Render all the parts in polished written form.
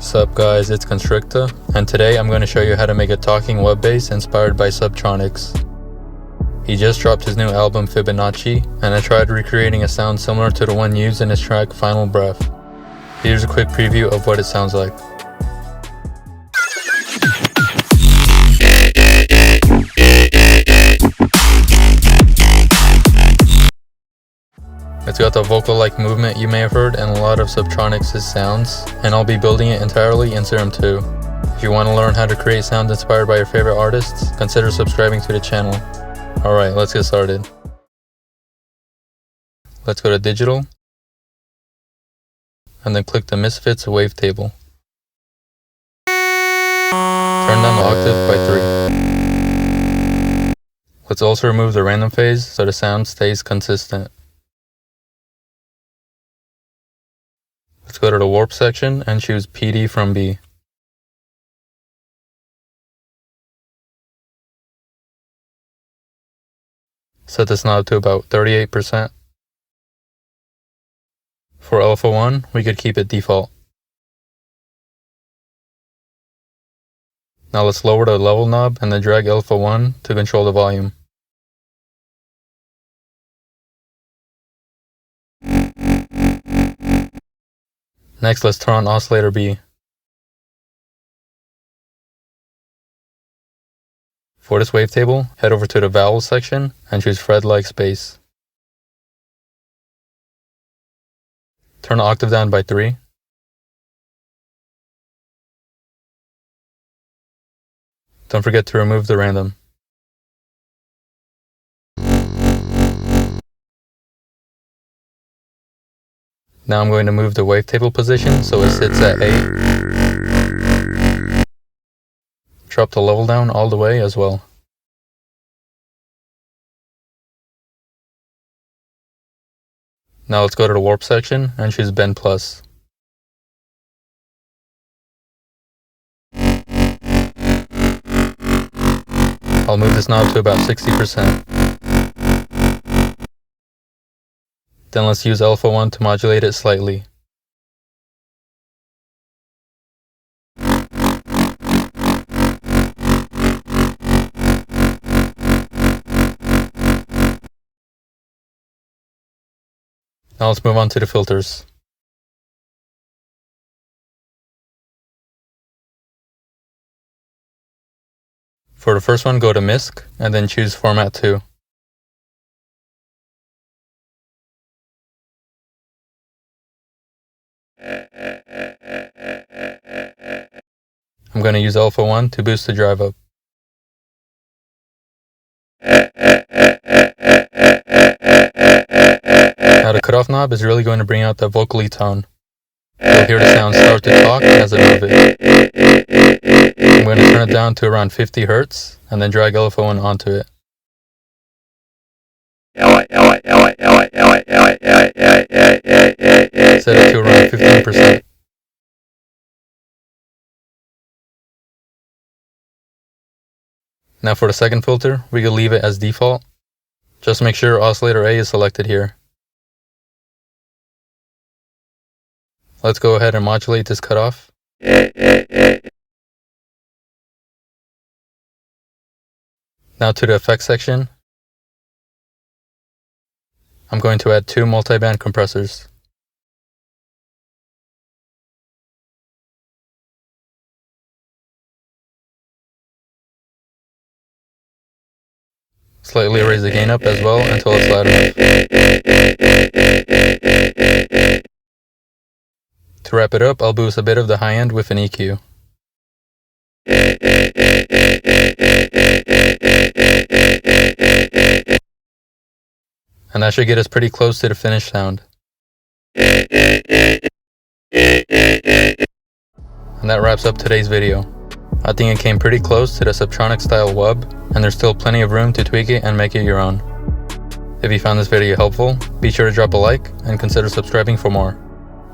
Sup guys, it's Constricta, and today I'm going to show you how to make a talking web bass inspired by Subtronics. He just dropped his new album Fibonacci, and I tried recreating a sound similar to the one used in his track Final Breath. Here's a quick preview of what it sounds like. It's got the vocal-like movement you may have heard in a lot of Subtronics' sounds, and I'll be building it entirely in Serum 2. If you want to learn how to create sounds inspired by your favorite artists, consider subscribing to the channel. Alright, let's get started. Let's go to Digital, and then click the Misfits wavetable. Turn down the octave by 3. Let's also remove the random phase so the sound stays consistent. Let's go to the warp section and choose PD from B. Set this knob to about 38%. For alpha 1, we could keep it default. Now let's lower the level knob and then drag alpha 1 to control the volume. Next, let's turn on oscillator B. For this wavetable, head over to the vowel section and choose fret-like space. Turn the octave down by 3. Don't forget to remove the random. Now I'm going to move the wavetable position so it sits at 8. Drop the level down all the way as well. Now let's go to the warp section and choose Bend Plus. I'll move this knob to about 60%. Then let's use alpha 1 to modulate it slightly. Now let's move on to the filters. For the first one, go to MISC and then choose Format 2. I'm going to use alpha 1 to boost the drive up. Now the cutoff knob is really going to bring out the vocally tone. You'll hear the sound start to talk as I move it. I'm going to turn it down to around 50 Hz and then drag alpha 1 onto it. Set it to around 15%. Now for the second filter, we can leave it as default. Just make sure oscillator A is selected here. Let's go ahead and modulate this cutoff. Now to the effects section. I'm going to add 2 multi-band compressors. Slightly raise the gain up as well until it's loud enough. To wrap it up, I'll boost a bit of the high end with an EQ. And that should get us pretty close to the finished sound. And that wraps up today's video. I think it came pretty close to the Subtronics style wub, and there's still plenty of room to tweak it and make it your own. If you found this video helpful, be sure to drop a like and consider subscribing for more.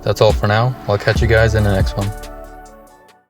That's all for now. I'll catch you guys in the next one.